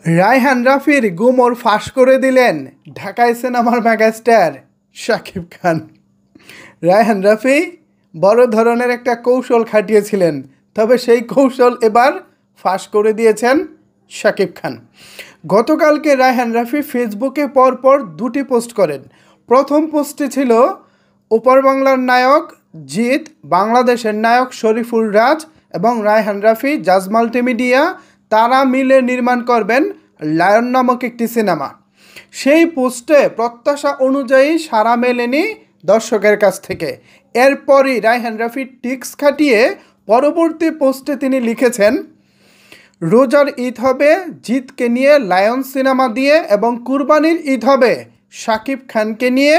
রায়হান রাফির গুমর ফাঁস করে দিলেন ঢাকাই সিনেমার মেগাস্টার শাকিব খান। রায়হান রাফি বড় ধরনের একটা কৌশল খাটিয়েছিলেন, তবে সেই কৌশল এবার ফাঁস করে দিয়েছেন শাকিব খান। গতকালকে রায়হান রাফি ফেসবুকে পরপর দুটি পোস্ট করেন। প্রথম পোস্টে ছিল ওপার বাংলার নায়ক জিৎ, বাংলাদেশের নায়ক শরীফুল রাজ এবং রায়হান রাফি জাজ মাল্টিমিডিয়া তারা মিলে নির্মাণ করবেন লায়ন নামক একটি সিনেমা। সেই পোস্টে প্রত্যাশা অনুযায়ী সাড়া মেলেনি দর্শকের কাছ থেকে। এরপরই রায়হান রাফি টিক্স খাটিয়ে পরবর্তী পোস্টে তিনি লিখেছেন, রোজার ঈদ হবে জিতকে নিয়ে লায়ন সিনেমা দিয়ে এবং কুরবানির ঈদ হবে শাকিব খানকে নিয়ে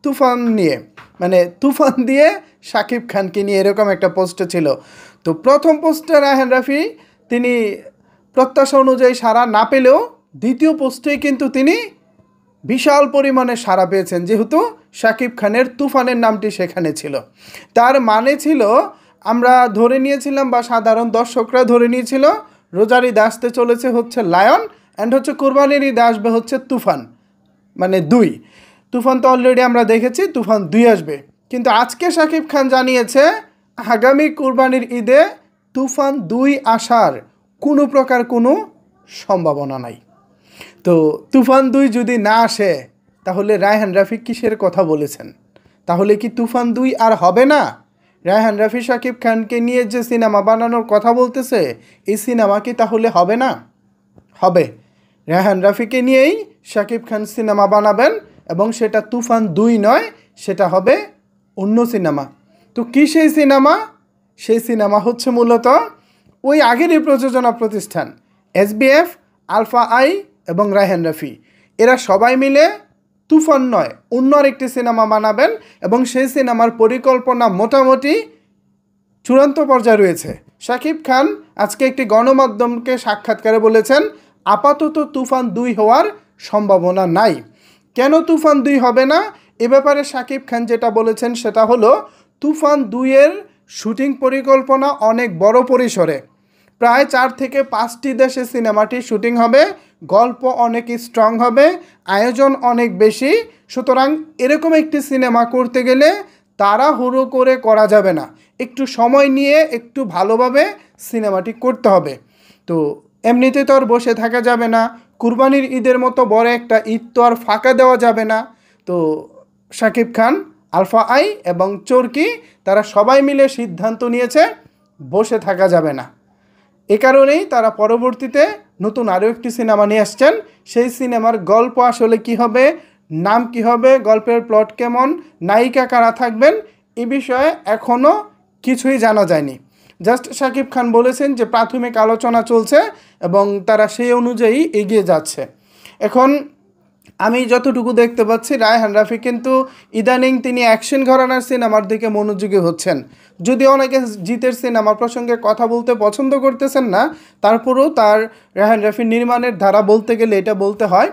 তুফান নিয়ে, মানে তুফান দিয়ে শাকিব খানকে নিয়ে, এরকম একটা পোস্টে ছিল। তো প্রথম পোস্টে রায়হান রাফি তিনি প্রত্যাশা অনুযায়ী সাড়া না পেলেও দ্বিতীয় পোস্টেই কিন্তু তিনি বিশাল পরিমাণে সাড়া পেয়েছেন, যেহেতু শাকিব খানের তুফানের নামটি সেখানে ছিল। তার মানে ছিল, আমরা ধরে নিয়েছিলাম বা সাধারণ দর্শকরা ধরে নিয়েছিল রোজার ঈদ আসতে চলেছে হচ্ছে লায়ন, অ্যান্ড হচ্ছে কোরবানির ঈদ আসবে হচ্ছে তুফান, মানে 2। তুফান তো অলরেডি আমরা দেখেছি, তুফান 2 আসবে। কিন্তু আজকে শাকিব খান জানিয়েছে আগামী কোরবানির ঈদে তুফান 2 আসার কোনো প্রকার কোনো সম্ভাবনা নাই। তো তুফান 2 যদি না আসে তাহলে রায়হান রাফি কিসের কথা বলেছেন? তাহলে কি তুফান 2 আর হবে না? রায়হান রাফি শাকিব খানকে নিয়ে যে সিনেমা বানানোর কথা বলতেছে, এই সিনেমা কি তাহলে হবে না? হবে। রায়হান রাফিকে নিয়েই শাকিব খান সিনেমা বানাবেন এবং সেটা তুফান 2 নয়, সেটা হবে অন্য সিনেমা। তো কী সেই সিনেমা? সেই সিনেমা হচ্ছে মূলত ওই আগেরই প্রযোজনা প্রতিষ্ঠান SBF, আলফা আই এবং রায়হান রাফি, এরা সবাই মিলে তুফান নয় অন্য আরেকটি সিনেমা বানাবেন এবং সেই সিনেমার পরিকল্পনা মোটামুটি চূড়ান্ত পর্যায়ে রয়েছে। শাকিব খান আজকে একটি গণমাধ্যমকে সাক্ষাৎকারে বলেছেন, আপাতত তুফান 2 হওয়ার সম্ভাবনা নাই। কেন তুফান 2 হবে না? এ ব্যাপারে শাকিব খান যেটা বলেছেন সেটা হলো, তুফান 2 এর শুটিং পরিকল্পনা অনেক বড় পরিসরে, প্রায় 4 থেকে 5টি দেশে সিনেমাটি শুটিং হবে, গল্প অনেক স্ট্রং হবে, আয়োজন অনেক বেশি। সুতরাং এরকম একটি সিনেমা করতে গেলে তাড়াহুড়ো করে করা যাবে না, একটু সময় নিয়ে একটু ভালোভাবে সিনেমাটি করতে হবে। তো এমনিতে তো আর বসে থাকা যাবে না, কুরবানির ঈদের মতো বড় একটা ঈদ তো আর ফাঁকা দেওয়া যাবে না। তো শাকিব খান, আলফা আই এবং চরকি তারা সবাই মিলে সিদ্ধান্ত নিয়েছে বসে থাকা যাবে না। এ কারণেই তারা পরবর্তীতে নতুন আরও একটি সিনেমা নিয়ে আসছেন। সেই সিনেমার গল্প আসলে কি হবে, নাম কি হবে, গল্পের প্লট কেমন, নায়িকা কারা থাকবেন, এ বিষয়ে এখনও কিছুই জানা যায়নি। জাস্ট শাকিব খান বলেছেন যে প্রাথমিক আলোচনা চলছে এবং তারা সেই অনুযায়ী এগিয়ে যাচ্ছে। এখন আমি যতটুকু দেখতে পাচ্ছি, রায়হান রাফি কিন্তু ইদানিং তিনি অ্যাকশন ঘরানার সিনেমার দিকে মনোযোগী হচ্ছেন। যদিও অনেকে জিতের সিনেমা প্রসঙ্গে কথা বলতে পছন্দ করতেছেন না, তারপরেও তার রায়হান রাফি নির্মাণের ধারা বলতে গেলে এটা বলতে হয়।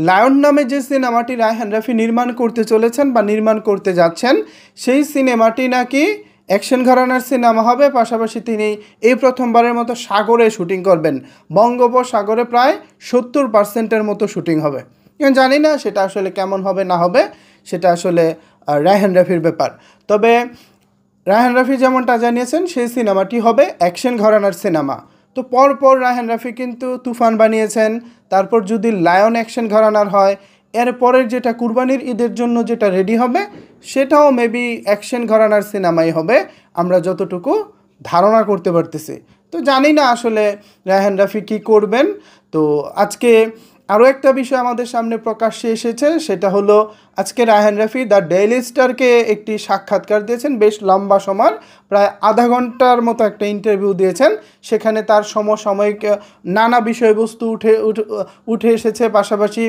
লায়ন নামে যে সিনেমাটি রায়হান রাফি নির্মাণ করতে চলেছেন বা নির্মাণ করতে যাচ্ছেন, সেই সিনেমাটি নাকি অ্যাকশন ঘরানার সিনেমা হবে। পাশাপাশি তিনি এই প্রথমবারের মতো সাগরে শুটিং করবেন। বঙ্গোপসাগরে প্রায় 70% মতো শুটিং হবে। জানি না সেটা আসলে কেমন হবে না হবে, সেটা আসলে রায়হান রাফির ব্যাপার। তবে রায়হান রাফি যেমনটা জানিয়েছেন সেই সিনেমাটি হবে অ্যাকশন ঘরানার সিনেমা। তো পরপর রায়হান রাফি কিন্তু তুফান বানিয়েছেন, তারপর যদি লায়ন অ্যাকশন ঘরানার হয়, এরপরের যেটা কুরবানির ঈদের জন্য যেটা রেডি হবে সেটাও মেবি অ্যাকশন ঘরানার সিনেমাই হবে, আমরা যতটুকু ধারণা করতে পারতেছি। তো জানি না আসলে রায়হান রাফি কী করবেন। তো আজকে আরও একটা বিষয় আমাদের সামনে প্রকাশ্যে এসেছে, সেটা হলো আজকে রায়হান রাফি দ্য ডেইলি স্টারকে একটি সাক্ষাৎকার দিয়েছেন, বেশ লম্বা সময়, প্রায় আধা ঘন্টার মতো একটা ইন্টারভিউ দিয়েছেন। সেখানে তার সমসাময়িক নানা বিষয়বস্তু উঠে এসেছে। পাশাপাশি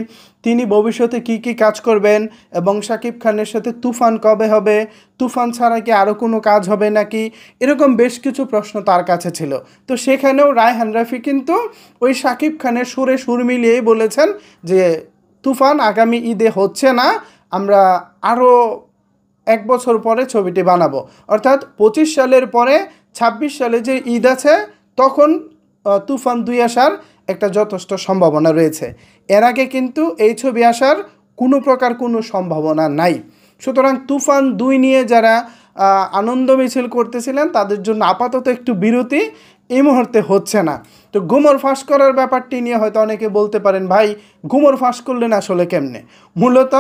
তিনি ভবিষ্যতে কি কি কাজ করবেন এবং শাকিব খানের সাথে তুফান কবে হবে, তুফান ছাড়া কি আরও কোনো কাজ হবে নাকি, এরকম বেশ কিছু প্রশ্ন তার কাছে ছিল। তো সেখানেও রায়হান রাফি কিন্তু ওই শাকিব খানের সুরে সুর মিলিয়েই বলেছেন যে তুফান আগামী ঈদে হচ্ছে না, আমরা আরও 1 বছর পরে ছবিটি বানাবো। অর্থাৎ 25 সালের পরে 26 সালে যে ঈদ আছে তখন তুফান 2 আসার একটা যথেষ্ট সম্ভাবনা রয়েছে। এর আগে কিন্তু এই ছবি আসার কোনো প্রকার কোনো সম্ভাবনা নাই। সুতরাং তুফান 2 নিয়ে যারা আনন্দ মিছিল করতেছিলেন তাদের জন্য আপাতত একটু বিরতি এই মুহূর্তে হচ্ছে না। তো গুমর ফাঁস করার ব্যাপারটি নিয়ে হয়তো অনেকে বলতে পারেন, ভাই গুমর ফাঁস করলেন আসলে কেমনে? মূলত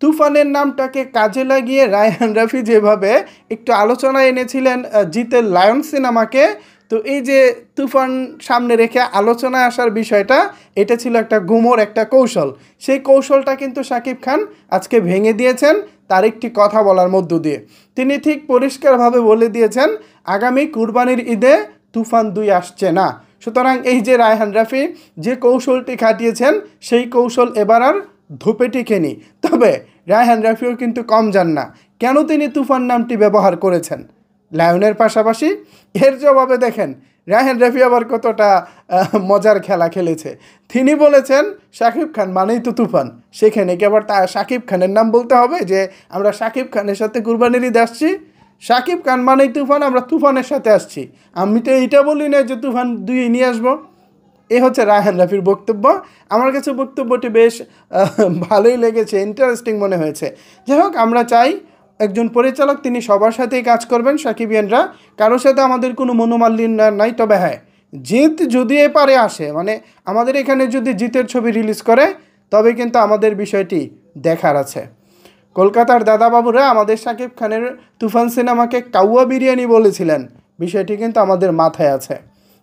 তুফানের নামটাকে কাজে লাগিয়ে রায়হান রাফি যেভাবে একটু আলোচনা এনেছিলেন জিতের লায়ন সিনেমাকে, তো এই যে তুফান সামনে রেখে আলোচনায় আসার বিষয়টা, এটা ছিল একটা গুমর, একটা কৌশল। সেই কৌশলটা কিন্তু শাকিব খান আজকে ভেঙে দিয়েছেন তার একটি কথা বলার মধ্য দিয়ে। তিনি ঠিক পরিষ্কারভাবে বলে দিয়েছেন আগামী কুরবানির ঈদে তুফান 2 আসছে না। সুতরাং এই যে রায়হান রাফি যে কৌশলটি খাটিয়েছেন সেই কৌশল এবার আর ধুপে টিকেনি। তবে রায়হান রাফিও কিন্তু কম যান না। কেন তিনি তুফান নামটি ব্যবহার করেছেন লায়নের পাশাপাশি? এর জবাবে দেখেন রায়হান রাফি আবার কতটা মজার খেলা খেলেছে। তিনি বলেছেন শাকিব খান মানেই তো তুফান, সেখানে কি আবার তা শাকিব খানের নাম বলতে হবে যে আমরা শাকিব খানের সাথে কুরবানির ঈদে আসছি? শাকিব খান মানেই তুফান, আমরা তুফানের সাথে আসছি। আমি তো এইটা বলি না যে তুফান 2 নিয়ে আসবো। এ হচ্ছে রায়হান রাফির বক্তব্য। আমার কাছে বক্তব্যটি বেশ ভালোই লেগেছে, ইন্টারেস্টিং মনে হয়েছে। যাই হোক, আমরা চাই একজন পরিচালক তিনি সবার সাথেই কাজ করবেন, সাকিবিয়ানরা কারোর সাথে আমাদের কোনো মনোমালিন্য নাই। তবে হ্যাঁ, জিত যদি এপারে আসে, মানে আমাদের এখানে যদি জিতের ছবি রিলিজ করে, তবে কিন্তু আমাদের বিষয়টি দেখার আছে। কলকাতার দাদাবাবুরা আমাদের শাকিব খানের তুফান সিনেমাকে কাউয়া বিরিয়ানি বলেছিলেন, বিষয়টি কিন্তু আমাদের মাথায় আছে।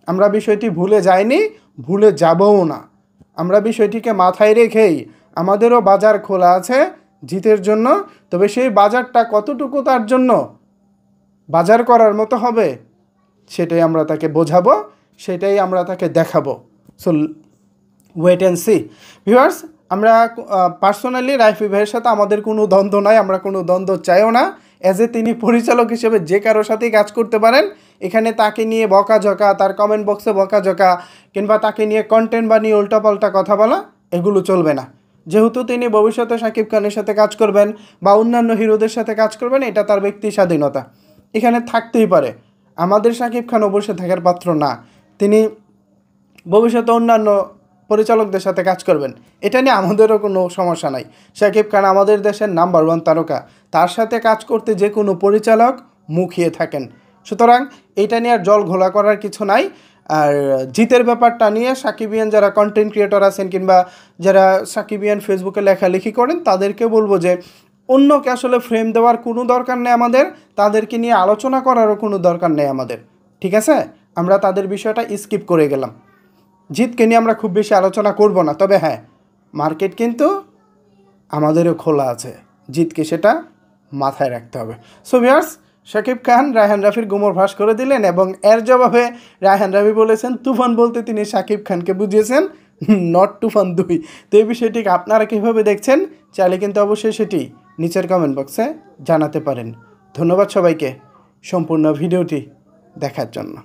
আমরা বিষয়টি ভুলে যাইনি, ভুলে যাবও না। আমরা বিষয়টিকে মাথায় রেখেই আমাদেরও বাজার খোলা আছে জিতের জন্য। তবে সেই বাজারটা কতটুকু তার জন্য বাজার করার মতো হবে সেটাই আমরা তাকে বোঝাবো, সেটাই আমরা তাকে দেখাবো। So wait and see. Viewers, আমরা পার্সোনালি রাইফি ভাইয়ের সাথে আমাদের কোনো দ্বন্দ্ব নাই, আমরা কোনো দ্বন্দ্ব চাইও না। অ্যাজ এ তিনি পরিচালক হিসেবে যে কারোর সাথেই কাজ করতে পারেন। এখানে তাকে নিয়ে বকাঝকা, তার কমেন্ট বক্সে বকাঝকা, কিংবা তাকে নিয়ে কন্টেন্ট বানিয়ে উল্টাপাল্টা কথা বলা, এগুলো চলবে না। যেহেতু তিনি ভবিষ্যতে শাকিব খানের সাথে কাজ করবেন বা অন্যান্য হিরোদের সাথে কাজ করবেন, এটা তার ব্যক্তি স্বাধীনতা, এখানে থাকতেই পারে। আমাদের শাকিব খান অবশ্যই থাকার পাত্র না। তিনি ভবিষ্যতে অন্যান্য পরিচালকদের সাথে কাজ করবেন, এটা নিয়ে আমাদেরও কোনো সমস্যা নাই। শাকিব খান আমাদের দেশের নাম্বার 1 তারকা, তার সাথে কাজ করতে যে কোনো পরিচালক মুখিয়ে থাকেন। সুতরাং এটা নিয়ে আর জল ঘোলা করার কিছু নাই। আর জিতের ব্যাপারটা নিয়ে সাকিবিয়ান যারা কন্টেন্ট ক্রিয়েটর আছেন কিংবা যারা সাকিবিয়ান ফেসবুকে লেখালেখি করেন, তাদেরকে বলবো যে অন্যকে আসলে ফ্রেম দেওয়ার কোনো দরকার নেই আমাদের, তাদেরকে নিয়ে আলোচনা করারও কোনো দরকার নেই আমাদের। ঠিক আছে, আমরা তাদের বিষয়টা স্কিপ করে গেলাম। জিতকে নিয়ে আমরা খুব বেশি আলোচনা করব না। তবে হ্যাঁ, মার্কেট কিন্তু আমাদেরও খোলা আছে, জিতকে সেটা মাথায় রাখতে হবে। সো ভিউয়ার্স, শাকিব খান রায়হান রাফির গুমর ফাঁস করে দিলেন এবং এর জবাবে রায়হান রাফি বলেছেন তুফান বলতে তিনি শাকিব খানকে বুঝিয়েছেন, নট তুফান 2। তো এই বিষয়টিকে আপনারা কীভাবে দেখছেন চাইলে কিন্তু অবশ্যই সেটি নিচের কমেন্ট বক্সে জানাতে পারেন। ধন্যবাদ সবাইকে সম্পূর্ণ ভিডিওটি দেখার জন্য।